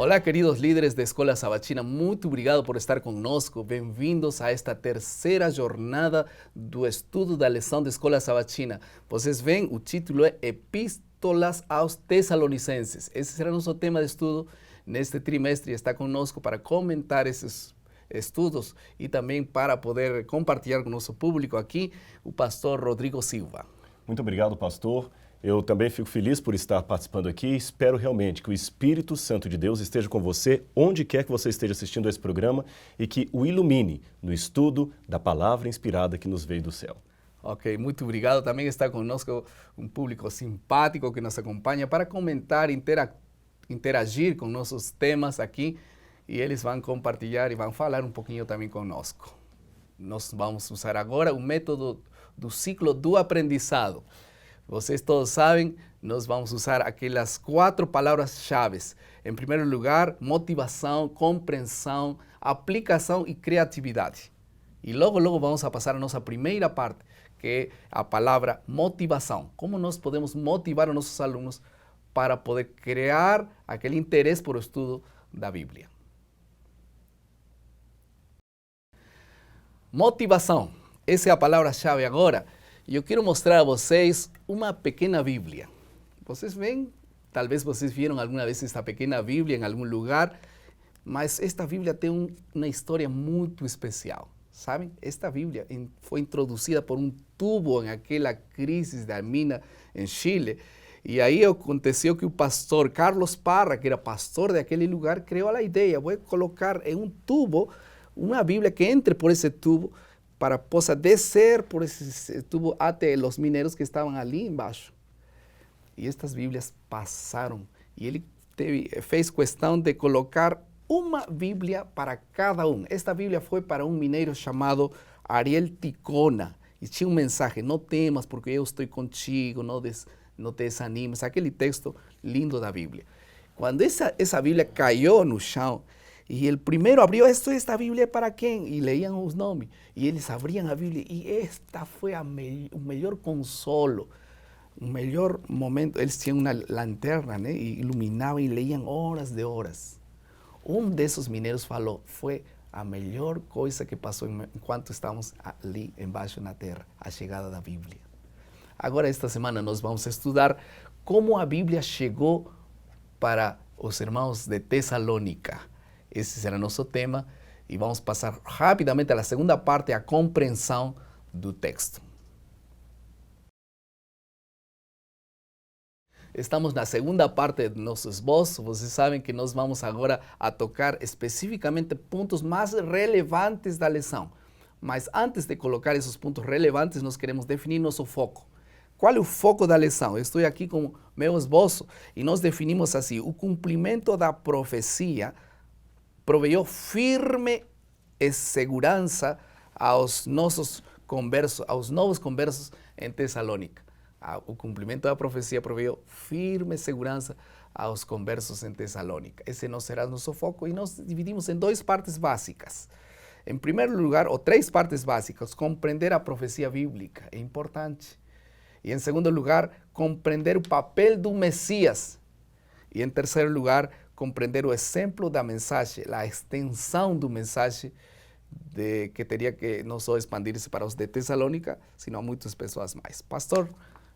Olá, queridos líderes da Escola Sabatina, muito obrigado por estar conosco. Bem-vindos a esta terceira jornada do estudo da lição da Escola Sabatina. Vocês veem, o título é Epístolas aos Tessalonicenses. Esse será nosso tema de estudo neste trimestre. Está conosco para comentar esses estudos e também para poder compartilhar com o nosso público aqui o pastor Rodrigo Silva. Muito obrigado, pastor. Eu também fico feliz por estar participando aqui e espero realmente que o Espírito Santo de Deus esteja com você, onde quer que você esteja assistindo a esse programa, e que o ilumine no estudo da palavra inspirada que nos veio do céu. Ok, muito obrigado. Também está conosco um público simpático que nos acompanha para comentar, interagir com nossos temas aqui, e eles vão compartilhar e vão falar um pouquinho também conosco. Nós vamos usar agora o método do ciclo do aprendizado. Vocês todos sabem, nós vamos usar aquelas 4 palavras-chave. Em primeiro lugar, motivação, compreensão, aplicação e criatividade. E logo vamos a passar a nossa primeira parte, que é a palavra motivação. Como nós podemos motivar os nossos alunos para poder criar aquele interesse por o estudo da Bíblia. Motivação, essa é a palavra-chave agora. E eu quero mostrar a vocês uma pequena Bíblia. Vocês veem, talvez vocês viram alguma vez esta pequena Bíblia em algum lugar, mas esta Bíblia tem uma história muito especial. Sabem? Esta Bíblia foi introduzida por um tubo em aquela crise da mina em Chile. E aí aconteceu que o pastor Carlos Parra, que era pastor daquele lugar, criou a ideia: vou colocar em um tubo uma Bíblia que entre por esse tubo para possa descer por esse tubo até os mineiros que estavam ali embaixo. E estas Bíblias passaram. E ele fez questão de colocar uma Bíblia para cada um. Esta Bíblia foi para um mineiro chamado Ariel Ticona. E tinha um mensagem: não temas porque eu estou contigo, não te desanimes. Aquele texto lindo da Bíblia. Quando essa Bíblia caiu no chão, e o primeiro abriu: esta Bíblia é para quem? E leiam os nomes. E eles abriam a Bíblia. E esta foi o melhor consolo, o melhor momento. Eles tinham uma lanterna, né? E iluminavam e leiam horas de horas. Um desses mineiros falou: foi a melhor coisa que passou enquanto estávamos ali embaixo na terra, a chegada da Bíblia. Agora, esta semana, nós vamos estudar como a Bíblia chegou para os irmãos de Tessalônica. Esse será nosso tema e vamos passar rapidamente à segunda parte, a compreensão do texto. Estamos na segunda parte do nosso esboço. Vocês sabem que nós vamos agora a tocar especificamente pontos mais relevantes da lição. Mas antes de colocar esses pontos relevantes, nós queremos definir nosso foco. Qual é o foco da lição? Eu estou aqui com o meu esboço e nós definimos assim: o cumprimento da profecia proveu firme segurança aos nossos conversos, aos novos conversos em Tessalônica. O cumprimento da profecia proveu firme segurança aos conversos em Tessalônica. Esse não será nosso foco e nós dividimos em 2 partes básicas. Em primeiro lugar, ou 3 partes básicas: compreender a profecia bíblica, é importante. E em segundo lugar, compreender o papel do Messias. E em terceiro lugar, compreender o exemplo da mensagem, a extensão do mensagem que teria que não só expandir-se para os de Tessalônica, sino a muitas pessoas mais. Pastor,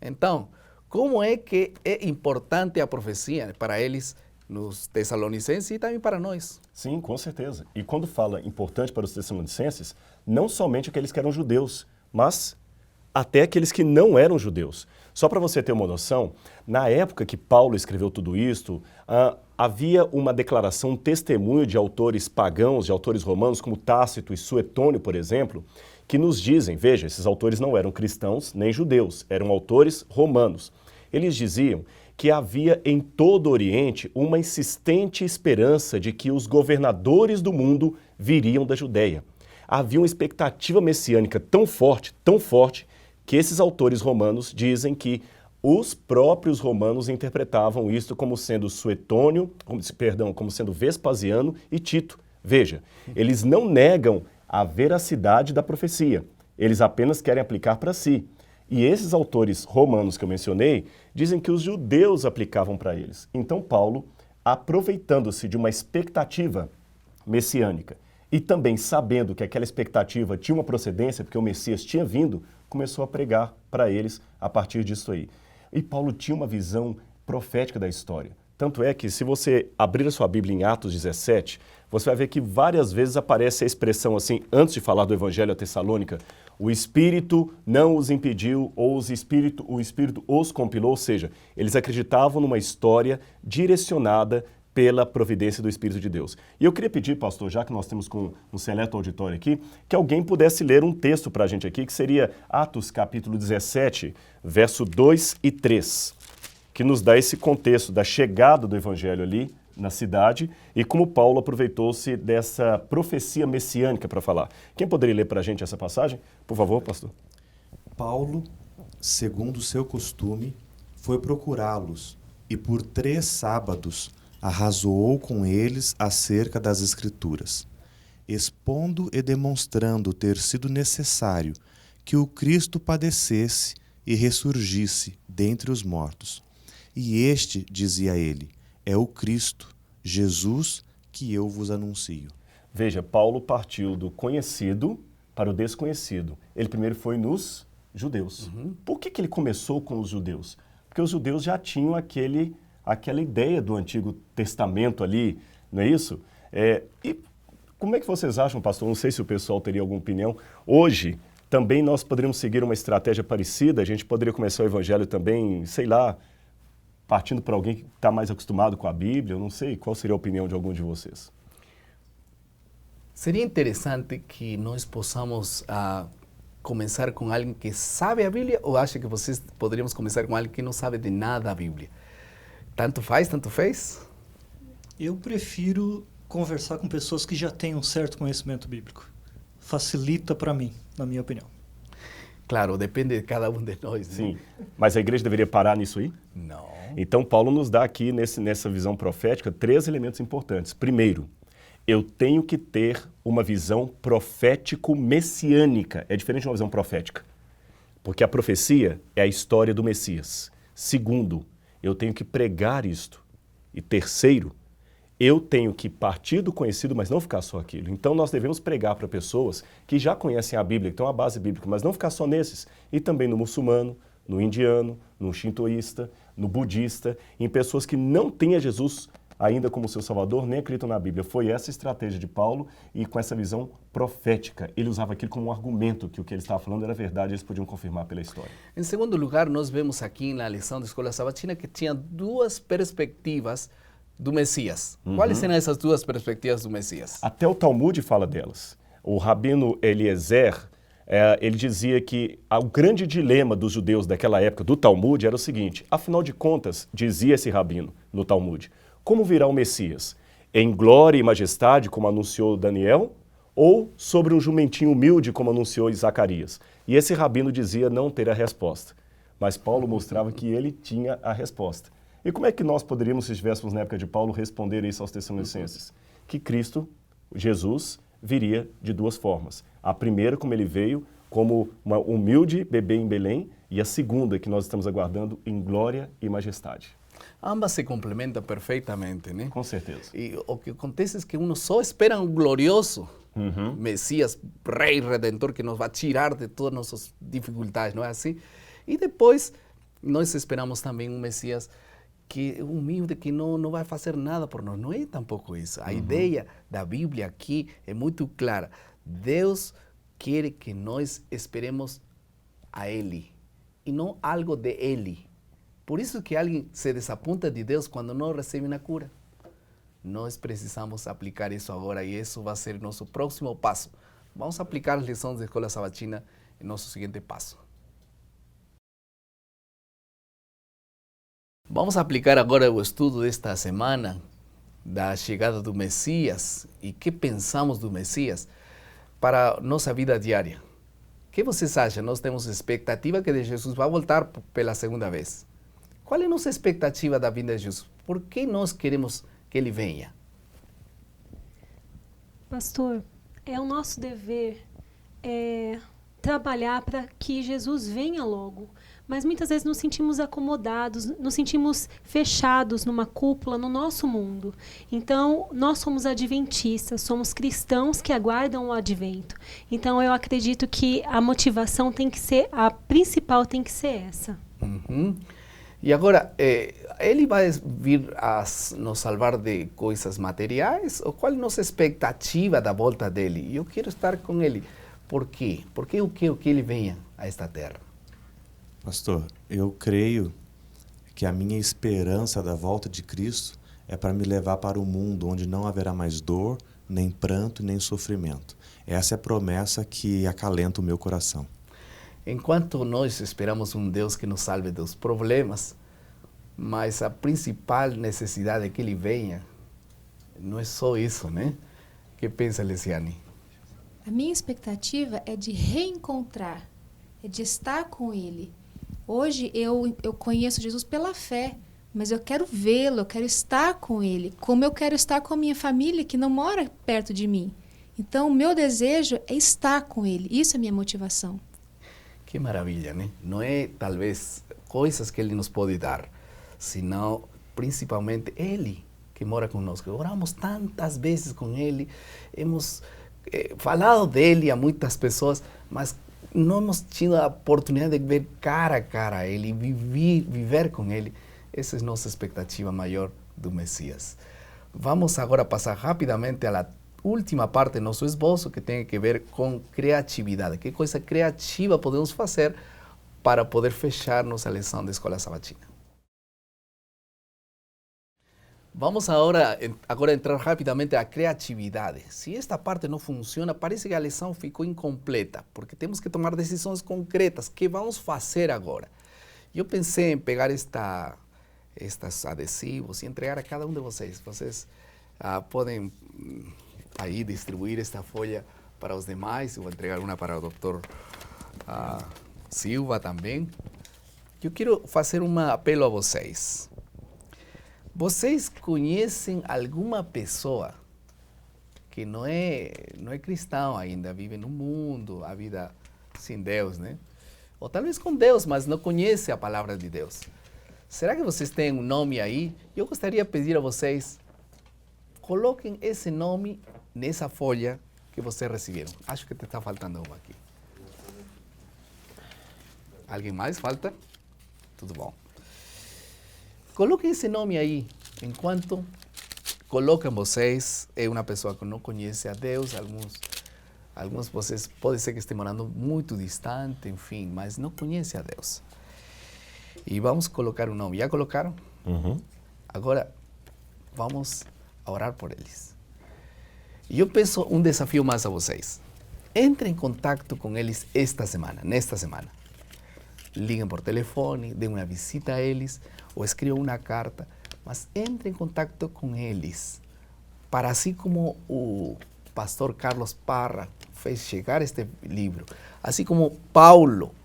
então, como é que é importante a profecia para eles, nos Tessalonicenses e também para nós? Sim, com certeza. E quando fala importante para os Tessalonicenses, não somente aqueles que eram judeus, mas até aqueles que não eram judeus. Só para você ter uma noção, na época que Paulo escreveu tudo isto, havia uma declaração, um testemunho de autores pagãos, de autores romanos, como Tácito e Suetônio, por exemplo, que nos dizem, veja, esses autores não eram cristãos nem judeus, eram autores romanos. Eles diziam que havia em todo o Oriente uma insistente esperança de que os governadores do mundo viriam da Judéia. Havia uma expectativa messiânica tão forte, que esses autores romanos dizem que os próprios romanos interpretavam isto como sendo Suetônio, como sendo Vespasiano e Tito. Veja, eles não negam a veracidade da profecia, eles apenas querem aplicar para si. E esses autores romanos que eu mencionei dizem que os judeus aplicavam para eles. Então Paulo aproveitando-se de uma expectativa messiânica e também sabendo que aquela expectativa tinha uma procedência, porque o Messias tinha vindo, começou a pregar para eles a partir disso aí. E Paulo tinha uma visão profética da história. Tanto é que, se você abrir a sua Bíblia em Atos 17, você vai ver que várias vezes aparece a expressão assim, antes de falar do Evangelho a Tessalônica, o Espírito não os impediu, ou o Espírito os compilou, ou seja, eles acreditavam numa história direcionada pela providência do Espírito de Deus. E eu queria pedir, pastor, já que nós temos com um seleto auditório aqui, que alguém pudesse ler um texto para a gente aqui, que seria Atos capítulo 17, verso 2 e 3, que nos dá esse contexto da chegada do Evangelho ali na cidade e como Paulo aproveitou-se dessa profecia messiânica para falar. Quem poderia ler para a gente essa passagem? Por favor, pastor. Paulo, segundo seu costume, foi procurá-los e por 3 sábados arrazoou com eles acerca das Escrituras, expondo e demonstrando ter sido necessário que o Cristo padecesse e ressurgisse dentre os mortos. E este, dizia ele, é o Cristo, Jesus, que eu vos anuncio. Veja, Paulo partiu do conhecido para o desconhecido. Ele primeiro foi nos judeus. Por que ele começou com os judeus? Porque os judeus já tinham aquela ideia do Antigo Testamento ali, não é isso? E como é que vocês acham, pastor? Não sei se o pessoal teria alguma opinião. Hoje, também nós poderíamos seguir uma estratégia parecida, a gente poderia começar o Evangelho também, sei lá, partindo para alguém que está mais acostumado com a Bíblia, eu não sei, qual seria a opinião de algum de vocês? Seria interessante que nós possamos começar com alguém que sabe a Bíblia, ou acha que vocês poderíamos começar com alguém que não sabe de nada da Bíblia? Tanto faz, tanto fez? Eu prefiro conversar com pessoas que já têm um certo conhecimento bíblico. Facilita para mim, na minha opinião. Claro, depende de cada um de nós. Sim, mas a igreja deveria parar nisso aí? Não. Então, Paulo nos dá aqui, nessa visão profética, 3 elementos importantes. Primeiro, eu tenho que ter uma visão profético-messiânica. É diferente de uma visão profética, porque a profecia é a história do Messias. Segundo, eu tenho que pregar isto. E terceiro, eu tenho que partir do conhecido, mas não ficar só aquilo. Então, nós devemos pregar para pessoas que já conhecem a Bíblia, que têm uma base bíblica, mas não ficar só nesses. E também no muçulmano, no indiano, no shintoísta, no budista, em pessoas que não têm a Jesus ainda como seu Salvador, nem acreditam na Bíblia. Foi essa a estratégia de Paulo e com essa visão profética. Ele usava aquilo como um argumento que o que ele estava falando era verdade, eles podiam confirmar pela história. Em segundo lugar, nós vemos aqui na lição da Escola Sabatina que tinha 2 perspectivas do Messias. Quais eram essas 2 perspectivas do Messias? Até o Talmud fala delas. O rabino Eliezer, ele dizia que o grande dilema dos judeus daquela época, do Talmud, era o seguinte: afinal de contas, dizia esse rabino no Talmud, como virá o Messias? Em glória e majestade, como anunciou Daniel, ou sobre um jumentinho humilde, como anunciou Zacarias? E esse rabino dizia não ter a resposta. Mas Paulo mostrava que ele tinha a resposta. E como é que nós poderíamos, se estivéssemos na época de Paulo, responder isso aos Tessalonicenses? Que Cristo, Jesus, viria de 2 formas. A primeira, como ele veio, como uma humilde bebê em Belém, e a segunda, que nós estamos aguardando, em glória e majestade. Ambas se complementam perfeitamente, né? Com certeza. E o que acontece é que uno só espera um glorioso Messias, Rei Redentor, que nos vai tirar de todas as nossas dificuldades, não é assim? E depois, nós esperamos também um Messias que é humilde, que não vai fazer nada por nós. Não é tampouco isso. A ideia da Bíblia aqui é muito clara. Deus quer que nós esperemos a Ele e não algo de Ele. Por isso que alguém se desaponta de Deus quando não recebe uma cura. Nós precisamos aplicar isso agora e isso vai ser nosso próximo passo. Vamos aplicar as lições da Escola Sabatina em nosso seguinte passo. Vamos aplicar agora o estudo desta semana da chegada do Messias e que pensamos do Messias para nossa vida diária. O que vocês acham? Nós temos expectativa que Jesus vai voltar pela segunda vez. Qual é a nossa expectativa da vinda de Jesus? Por que nós queremos que Ele venha? Pastor, é o nosso dever trabalhar para que Jesus venha logo. mas muitas vezes nos sentimos acomodados, nos sentimos fechados numa cúpula no nosso mundo. Então, nós somos adventistas, somos cristãos que aguardam o advento. Então, eu acredito que a motivação tem que ser, a principal tem que ser essa. Uhum. E agora, ele vai vir a nos salvar de coisas materiais? Ou qual é a nossa expectativa da volta dele? Eu quero estar com ele. Por quê? Por que ele venha a esta terra? Pastor, eu creio que a minha esperança da volta de Cristo é para me levar para o mundo onde não haverá mais dor, nem pranto, nem sofrimento. Essa é a promessa que acalenta o meu coração. Enquanto nós esperamos um Deus que nos salve dos problemas, mas a principal necessidade é que ele venha, não é só isso, né? O que pensa, Lesiane? A minha expectativa é de reencontrar, é de estar com Ele. Hoje eu conheço Jesus pela fé, mas eu quero vê-lo, eu quero estar com Ele, como eu quero estar com a minha família que não mora perto de mim. Então, o meu desejo é estar com Ele, isso é a minha motivação. Que maravilha, né? Não é talvez coisas que ele nos pode dar, senão principalmente ele que mora conosco. Oramos tantas vezes com ele, hemos falado dele a muitas pessoas, mas não hemos tido a oportunidade de ver cara a cara ele, viver com ele. Essa é a nossa expectativa maior do Messias. Vamos agora passar rapidamente à última parte do nosso esboço, que tem que ver com criatividade. Que coisa criativa podemos fazer para poder fechar nossa lição da Escola Sabatina? Vamos agora entrar rapidamente à criatividade. Se esta parte não funciona, parece que a lição ficou incompleta, porque temos que tomar decisões concretas. O que vamos fazer agora? Eu pensei em pegar estes adesivos e entregar a cada um de vocês. Vocês podem aí distribuir esta folha para os demais. Eu vou entregar uma para o Dr. Silva também. Eu quero fazer um apelo a vocês. Vocês conhecem alguma pessoa que não é cristão ainda, vive no mundo, a vida sem Deus, né? Ou talvez com Deus, mas não conhece a palavra de Deus. Será que vocês têm um nome aí? Eu gostaria de pedir a vocês, coloquem esse nome nessa folha que vocês receberam. Acho que te está faltando uma aqui. Alguém mais falta? Tudo bom. Coloquem esse nome aí, enquanto colocam vocês, é uma pessoa que não conhece a Deus, alguns de vocês pode ser que estejam morando muito distante, enfim, mas não conhece a Deus. E vamos colocar um nome. Já colocaram? Uhum. Agora, vamos orar por eles. E eu peço um desafio mais a vocês. Entrem em contato com eles nesta semana. Liguem por telefone, deem uma visita a eles, ou escrevam uma carta, mas entrem em contato com eles, para assim como o pastor Carlos Parra fez chegar este livro, assim como Paulo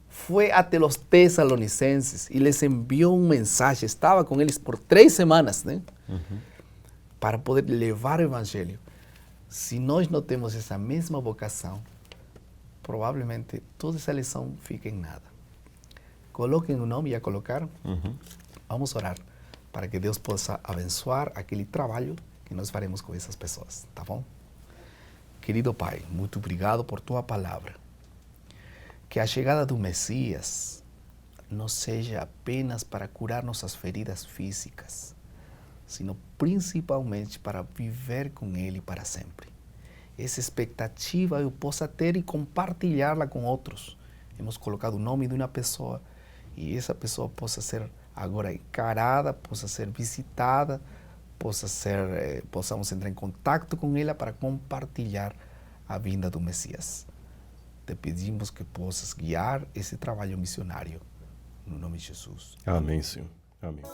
foi até os Tessalonicenses e les enviou um mensagem, estava com eles por 3 semanas, né? Uhum. Para poder levar o evangelho. Se nós não temos essa mesma vocação, provavelmente toda essa lição fica em nada. Coloquem o nome, já colocaram? Uhum. Vamos orar para que Deus possa abençoar aquele trabalho que nós faremos com essas pessoas, tá bom? Querido Pai, muito obrigado por tua palavra. Que a chegada do Messias não seja apenas para curar nossas feridas físicas, sino principalmente para viver com Ele para sempre. Essa expectativa eu possa ter e compartilhá-la com outros. Hemos colocado o nome de uma pessoa e essa pessoa possa ser agora encarada, possa ser visitada, possamos entrar em contato com ela para compartilhar a vinda do Messias. Te pedimos que possas guiar esse trabalho missionário. No nome de Jesus. Amém, Senhor. Amém.